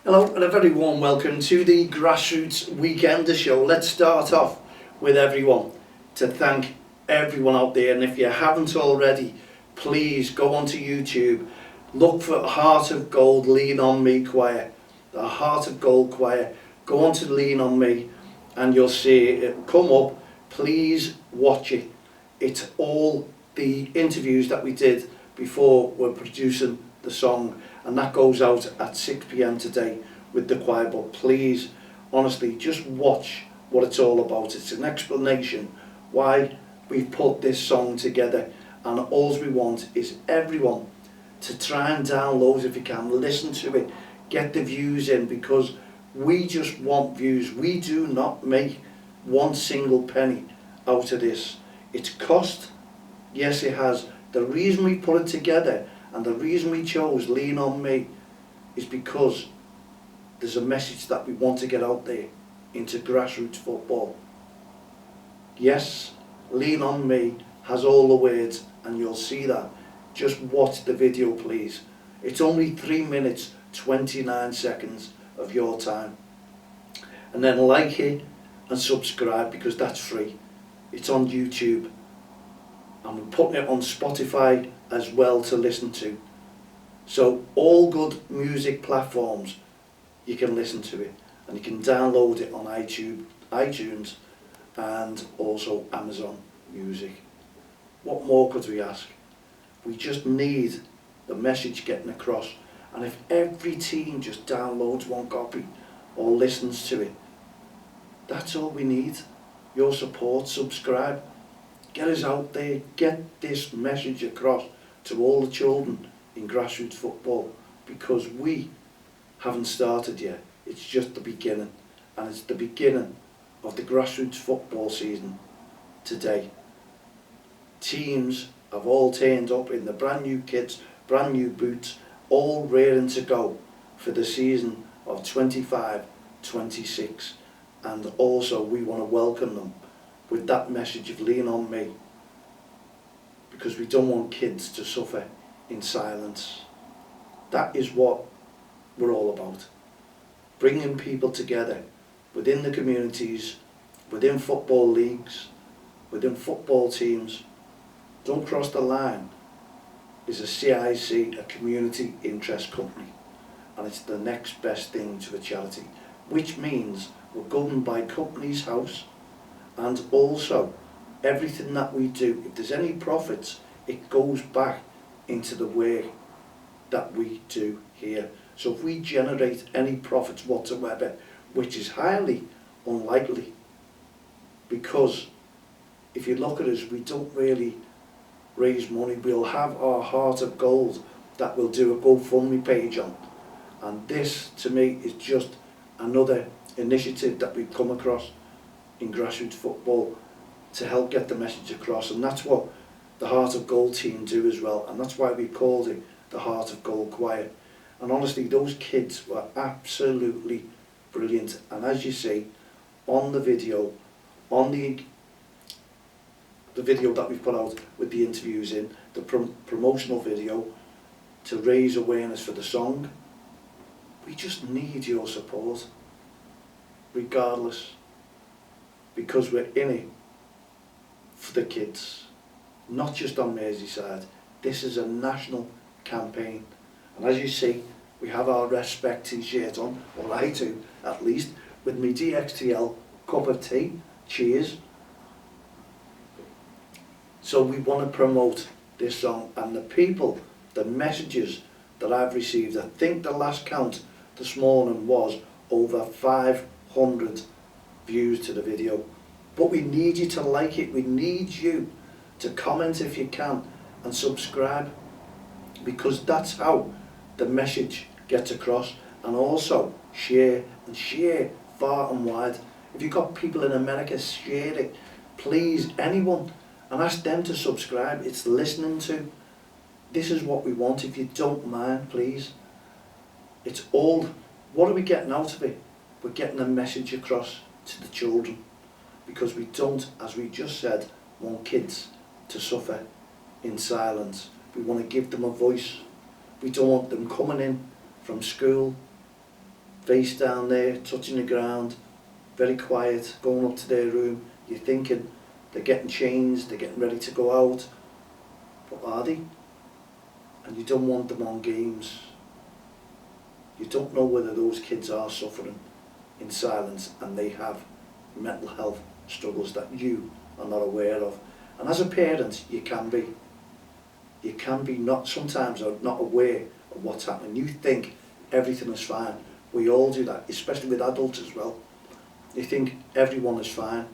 Hello and a very warm welcome to the Grassroots Weekender Show. Let's start off with everyone to thank everyone out there, and if you haven't already, please go onto YouTube, look for Heart of Gold Lean On Me Choir, the Heart of Gold Choir. Go on to Lean On Me and you'll see it come up. Please watch it. It's all the interviews that we did before we're producing the song, and that goes out at 6 p.m. today with the choir. But please, honestly, just watch what it's all about. It's an explanation why we've put this song together, and all we want is everyone to try and download, if you can, listen to it, get the views in, because we just want views. We do not make one single penny out of this. It's cost, yes it has. The reason we put it together and the reason we chose Lean On Me is because there's a message that we want to get out there into grassroots football. Yes, Lean On Me has all the words, and you'll see that. Just watch the video, please. It's only 3 minutes 29 seconds of your time. And then like it and subscribe, because that's free. It's on YouTube, and we're putting it on Spotify as well to listen to. So all good music platforms, you can listen to it, and you can download it on iTunes and also Amazon Music. What more could we ask? We just need the message getting across, and if every team just downloads one copy or listens to it, that's all we need. Your support, subscribe, get us out there, get this message across to all the children in grassroots football, because we haven't started yet. It's just the beginning, and it's the beginning of the grassroots football season today. Teams have all turned up in the brand new kits, brand new boots, all raring to go for the season of 25-26, and also we want to welcome them with that message of Lean On Me, because we don't want kids to suffer in silence. That is what we're all about. Bringing people together within the communities, within football leagues, within football teams. Don't Cross the Line is a CIC, a community interest company, and it's the next best thing to a charity, which means we're governed by Companies House, and also everything that we do, if there's any profits, it goes back into the work that we do here. So if we generate any profits whatsoever, which is highly unlikely, because if you look at us, we don't really raise money. We'll have our Heart of Gold that we'll do a GoFundMe page on, and this to me is just another initiative that we've come across in grassroots football to help get the message across, and that's what the Heart of Gold team do as well, and that's why we called it the Heart of Gold Choir. And honestly, those kids were absolutely brilliant, and as you see on the video, on the video that we've put out with the interviews in, the promotional video to raise awareness for the song, we just need your support regardless, because we're in it for the kids, not just on Merseyside. This is a national campaign, and as you see, we have our REFspect t-shirt on, or I do at least, with me DXTL cup of tea. Cheers. So we want to promote this song, and the people, the messages that I've received, I think the last count this morning was over 500 views to the video. But we need you to like it, we need you to comment if you can, and subscribe, because that's how the message gets across. And also share, and share far and wide. If you've got people in America, share it, please, anyone, and ask them to subscribe. It's listening to. This is what we want, if you don't mind, please. It's all, what are we getting out of it? We're getting a message across to the children, because we don't, as we just said, want kids to suffer in silence. We want to give them a voice. We don't want them coming in from school face down there, touching the ground, very quiet, going up to their room. You're thinking they're getting changed, they're getting ready to go out, but are they? And you don't want them on games. You don't know whether those kids are suffering in silence and they have mental health struggles that you are not aware of. And as a parent, you can be. You can be not sometimes not aware of what's happening. You think everything is fine. We all do that, especially with adults as well. You think everyone is fine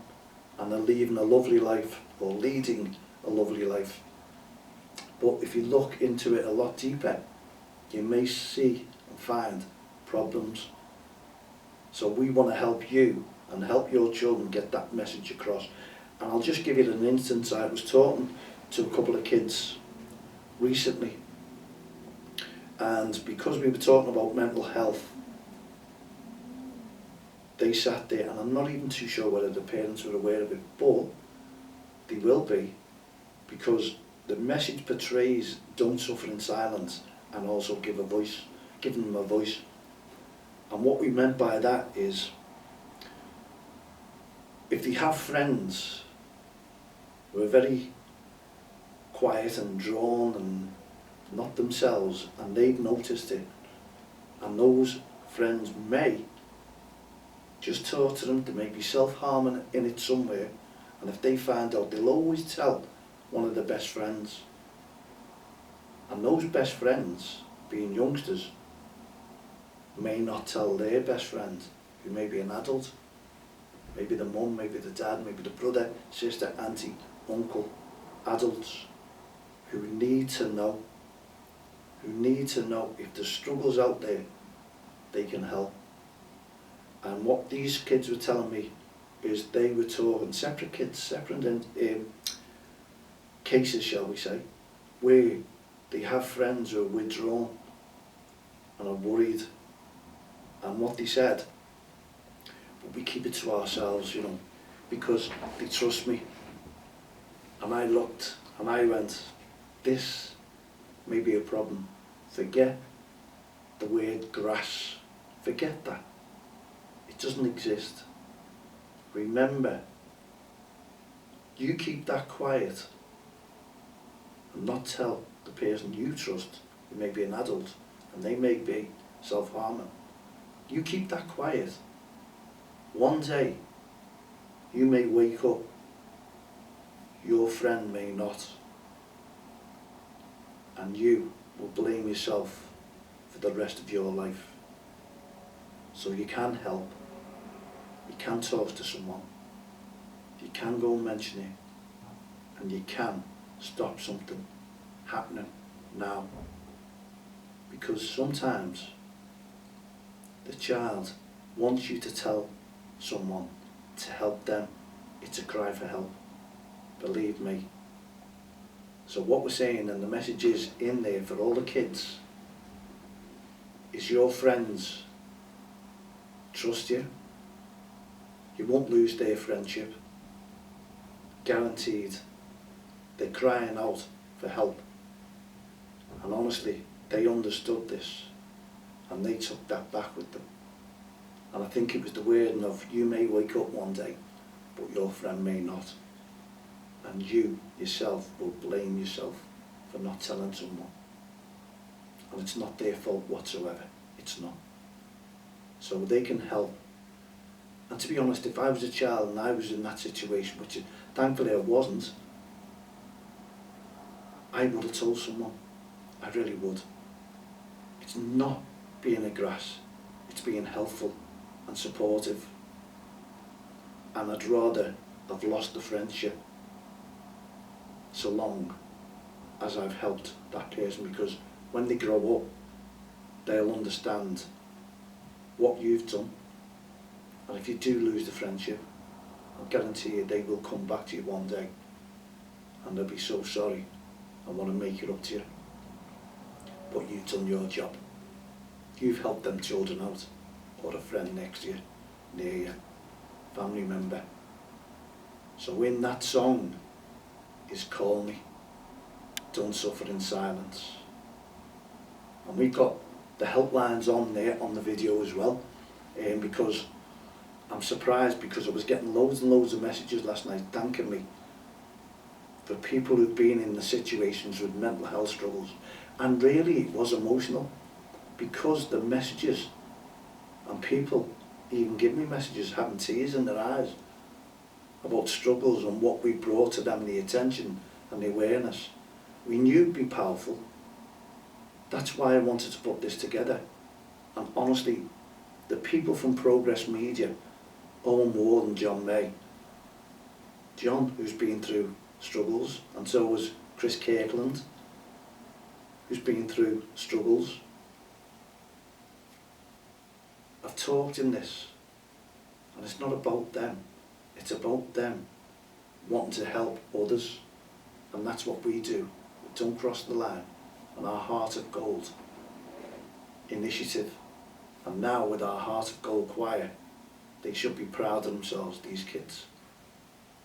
and they're living a lovely life or leading a lovely life. But if you look into it a lot deeper, you may see and find problems. So we want to help you and help your children get that message across. And I'll just give you an instance. I was talking to a couple of kids recently, and because we were talking about mental health, they sat there, and I'm not even too sure whether the parents were aware of it, but they will be, because the message portrays don't suffer in silence and also give them a voice. And what we meant by that is, if they have friends who are very quiet and drawn and not themselves, and they've noticed it, and those friends may just talk to them, they may be self-harming in it somewhere, and if they find out, they'll always tell one of their best friends. And those best friends, being youngsters, may not tell their best friend, who may be an adult, maybe the mum, maybe the dad, maybe the brother, sister, auntie, uncle, adults who need to know if there's struggles out there, they can help. And what these kids were telling me is they were talking, separate kids, separate cases, shall we say, where they have friends who are withdrawn and are worried. And what they said, but we keep it to ourselves, you know, because they trust me. And I looked and I went, this may be a problem. Forget the word grass. Forget that. It doesn't exist. Remember, you keep that quiet and not tell the person you trust, who may be an adult, and they may be self-harming. You keep that quiet. One day, you may wake up, your friend may not, and you will blame yourself for the rest of your life. So you can help, you can talk to someone, you can go and mention it, and you can stop something happening now. Because sometimes the child wants you to tell someone to help them. It's a cry for help, believe me. So what we're saying, and the message is in there for all the kids, is your friends trust you. You won't lose their friendship. Guaranteed. They're crying out for help. And honestly, they understood this and they took that back with them. And I think it was the wording of, you may wake up one day, but your friend may not. And you yourself will blame yourself for not telling someone. And it's not their fault whatsoever. It's not. So they can help. And to be honest, if I was a child and I was in that situation, which thankfully I wasn't, I would have told someone. I really would. It's not being a grass, it's being helpful and supportive. And I'd rather have lost the friendship so long as I've helped that person, because when they grow up, they'll understand what you've done. And if you do lose the friendship, I guarantee you they will come back to you one day and they'll be so sorry and want to make it up to you. But you've done your job. You've helped them children out, or a friend next to you, near you, family member. So in that song is Call Me, Don't Suffer in Silence. And we've got the helplines on there on the video as well. because I'm surprised, because I was getting loads and loads of messages last night thanking me for people who've been in the situations with mental health struggles. And really it was emotional, because the messages, and people even give me messages having tears in their eyes about struggles and what we brought to them, the attention and the awareness. We knew it'd be powerful. That's why I wanted to put this together. And honestly, the people from Progress Media, Owen Ward and John May, John, who's been through struggles, and so was Chris Kirkland, who's been through struggles. I've talked in this, and it's not about them, it's about them wanting to help others, and that's what we do. We don't cross the line, and our Heart of Gold initiative, and now with our Heart of Gold choir, they should be proud of themselves, these kids,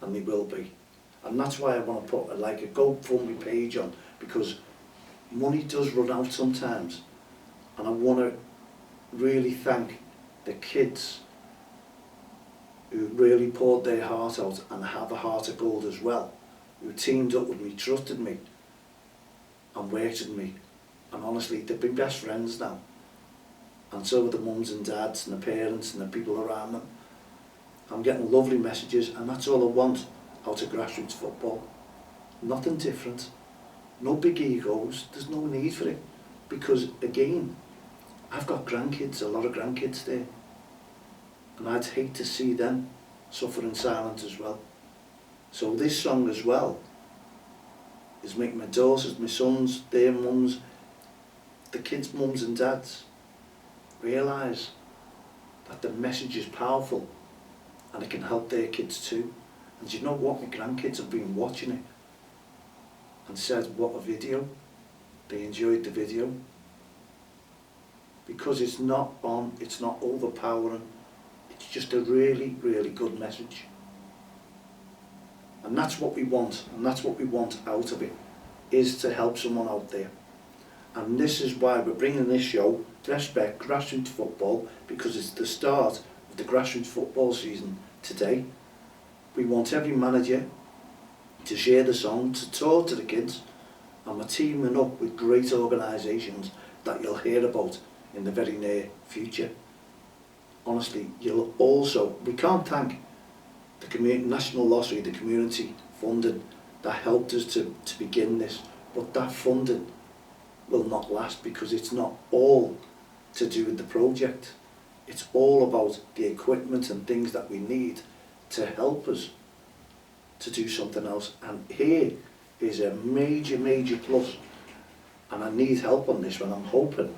and they will be. And that's why I want to put a GoFundMe page on, because money does run out sometimes, and I want to really thank the kids who really poured their heart out and have a heart of gold as well, who teamed up with me, trusted me and worked with me, and honestly they've been best friends now, and so are the mums and dads and the parents and the people around them. I'm getting lovely messages, and that's all I want out of grassroots football. Nothing different, no big egos, there's no need for it, because again, I've got grandkids, a lot of grandkids there, and I'd hate to see them suffer in silence as well. So this song as well is making my daughters, my sons, their mums, the kids' mums and dads realise that the message is powerful and it can help their kids too. And do you know what? My grandkids have been watching it and said, what a video. They enjoyed the video. Because it's not overpowering, it's just a really, really good message. And that's what we want, and that's what we want out of it, is to help someone out there. And this is why we're bringing this show, REFspect, Grassroots Football, because it's the start of the grassroots football season today. We want every manager to share the song, to talk to the kids, and we're teaming up with great organisations that you'll hear about in the very near future. Honestly, you'll also, we can't thank the National Lottery, the community funding that helped us to begin this, but that funding will not last, because it's not all to do with the project. It's all about the equipment and things that we need to help us to do something else. And here is a major, major plus, and I need help on this one. I'm hoping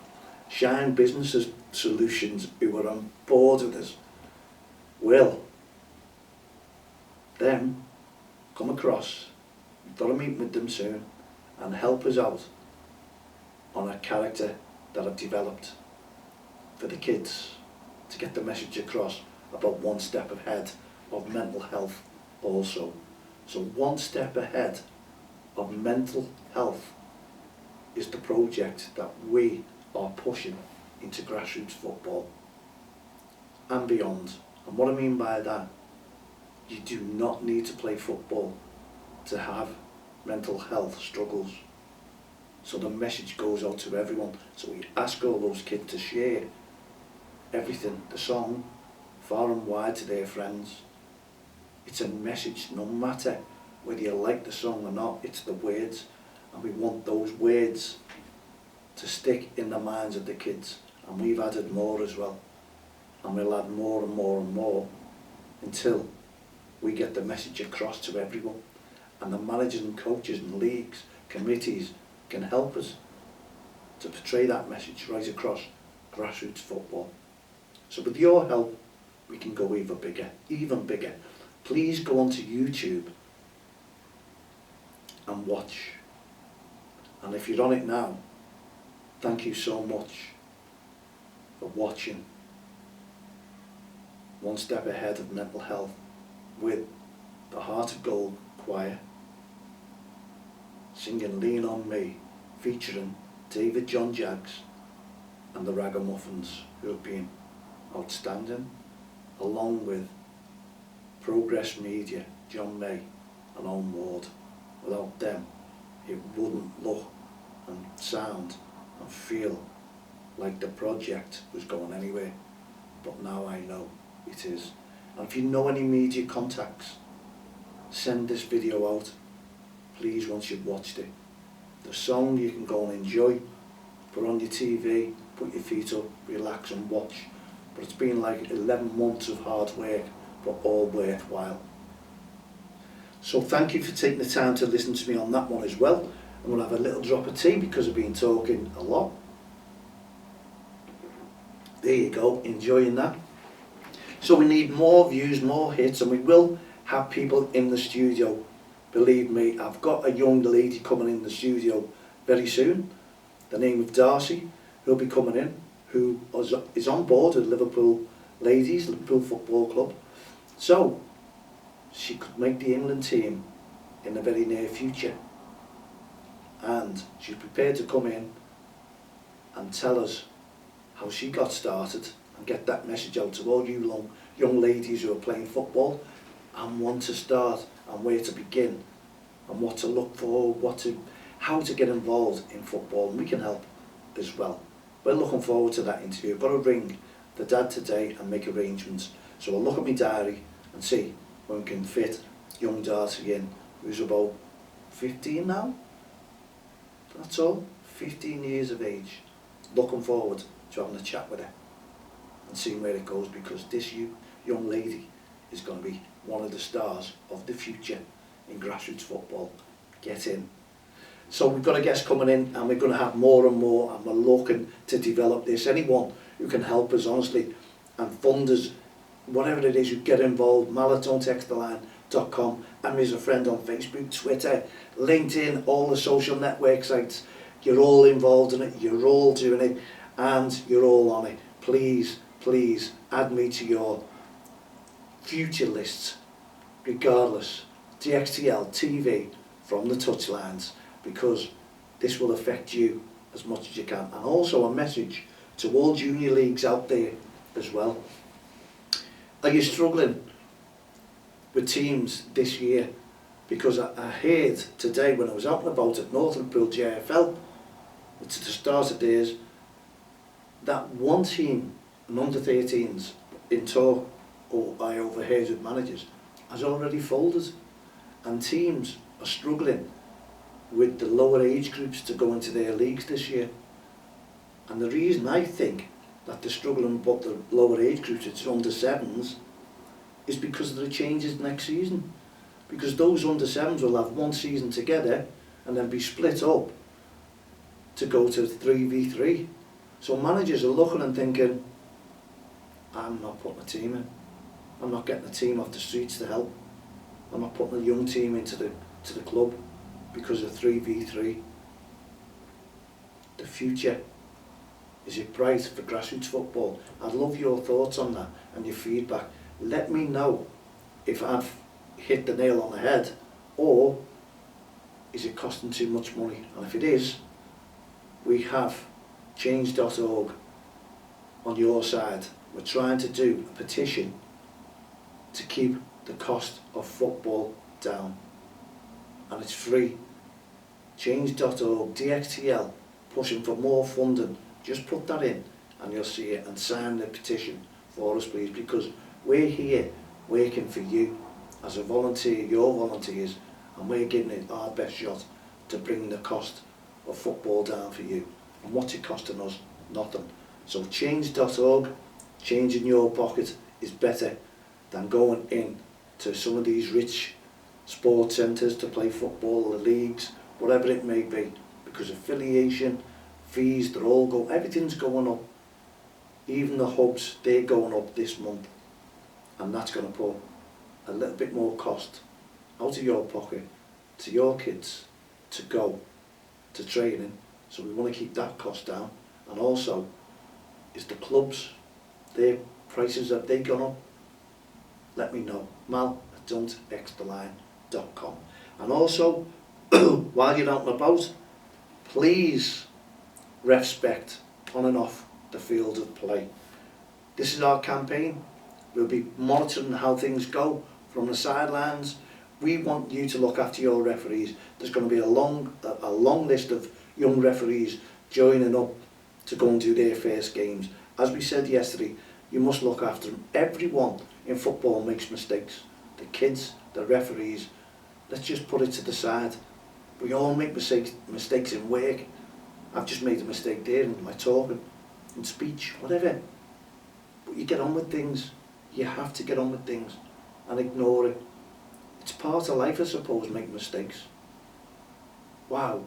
Shine Business Solutions, who are on board with us, will then come across. We've got to meet with them soon and help us out on a character that I've developed for the kids, to get the message across about one step ahead of mental health also. So one step ahead of mental health is the project that we are pushing into grassroots football and beyond. And what I mean by that, you do not need to play football to have mental health struggles. So the message goes out to everyone. So we ask all those kids to share everything, the song, far and wide to their friends. It's a message, no matter whether you like the song or not, it's the words, and we want those words to stick in the minds of the kids. And we've added more as well, and we'll add more and more and more until we get the message across to everyone. And the managers and coaches and leagues, committees can help us to portray that message right across grassroots football. So with your help, we can go even bigger, even bigger. Please go onto YouTube and watch. And if you're on it now, thank you so much for watching One Step Ahead of Mental Health with the Heart of Gold Choir singing Lean On Me, featuring David John Jaggs and the Ragamuffins, who have been outstanding, along with Progress Media, John May and Owen Ward. Without them, it wouldn't look and sound and feel like the project was going anywhere. But now I know it is. And if you know any media contacts, send this video out, please, once you've watched it. The song you can go and enjoy, put on your TV, put your feet up, relax and watch. But it's been like 11 months of hard work, but all worthwhile. So thank you for taking the time to listen to me on that one as well. I'm going to have a little drop of tea because I've been talking a lot. There you go, enjoying that. So we need more views, more hits, and we will have people in the studio. Believe me, I've got a young lady coming in the studio very soon, the name of Darcy, who'll be coming in, who is on board with Liverpool Ladies, Liverpool Football Club. So she could make the England team in the very near future. And she's prepared to come in and tell us how she got started and get that message out to all you young ladies who are playing football and want to start and where to begin and what to look for, how to get involved in football, and we can help as well. We're looking forward to that interview. I've got to ring the dad today and make arrangements. So I'll look at my diary and see when we can fit young Darcy in, who's about 15 now. That's all, 15 years of age. Looking forward to having a chat with her and seeing where it goes, because this young lady is going to be one of the stars of the future in grassroots football. Get in. So we've got a guest coming in and we're going to have more and more, and we're looking to develop this. Anyone who can help us, honestly, and fund us, whatever it is, you get involved. DXTL.com. and there's a friend on Facebook, Twitter, LinkedIn, all the social network sites. You're all involved in it, you're all doing it, and you're all on it. Please, please add me to your future lists, regardless. DXTL TV from the touchlines, because this will affect you as much as you can. And also a message to all junior leagues out there as well. Are you struggling with teams this year? Because I heard today when I was out and about at North Liverpool JFL, it's the start of days, that one team, an under-13s, in talk, or I overheard with managers, has already folded, and teams are struggling with the lower age groups to go into their leagues this year. And the reason I think that they're struggling with the lower age groups, it's under-7s, is because of the changes next season. Because those under-7s will have one season together and then be split up to go to 3v3. So managers are looking and thinking, I'm not putting a team in. I'm not getting a team off the streets to help. I'm not putting a young team into the club because of 3v3. The future, is it bright for grassroots football? I'd love your thoughts on that and your feedback. Let me know if I've hit the nail on the head, or is it costing too much money? And if it is, we have change.org on your side. We're trying to do a petition to keep the cost of football down, and it's free. Change.org, DXTL, pushing for more funding. Just put that in and you'll see it, and sign the petition for us, please, because we're here working for you as a volunteer, your volunteers, and we're giving it our best shot to bring the cost of football down for you. And what's it costing us? Nothing. So change.org, change in your pocket is better than going in to some of these rich sports centres to play football, the leagues, whatever it may be, because affiliation, fees, they're all go, everything's going up. Even the hubs, they're going up this month, and that's going to put a little bit more cost out of your pocket to your kids to go to training. So we want to keep that cost down. And also, is the clubs, their prices, have they gone up? Let me know. mal@don'txtheline.com. And also, while you're out and about, please REFspect on and off the field of play. This is our campaign. We'll be monitoring how things go from the sidelines. We want you to look after your referees. There's going to be a long list of young referees joining up to go and do their first games. As we said yesterday, you must look after them. Everyone in football makes mistakes. The kids, the referees. Let's just put it to the side. We all make mistakes in work. I've just made a mistake there in my talking, in speech, whatever. But you get on with things. You have to get on with things and ignore it. It's part of life, I suppose, make mistakes. Wow.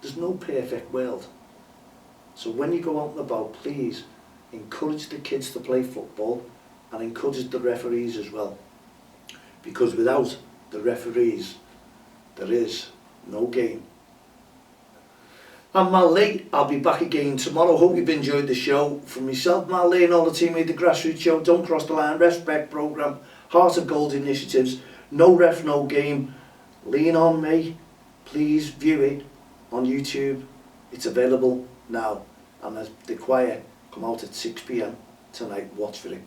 There's no perfect world. So when you go out and about, please encourage the kids to play football and encourage the referees as well. Because without the referees, there is no game. I'm Mal Lee. I'll be back again tomorrow. Hope you've enjoyed the show. From myself, Mal Lee, and all the team at the Grassroots show, Don't Cross the Line, REFspect programme, Heart of Gold initiatives, No Ref, No Game. Lean on me. Please view it on YouTube. It's available now. And as the choir come out at 6 PM tonight, watch for it.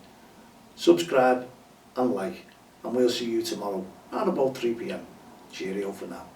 Subscribe and like. And we'll see you tomorrow at about 3 PM. Cheerio for now.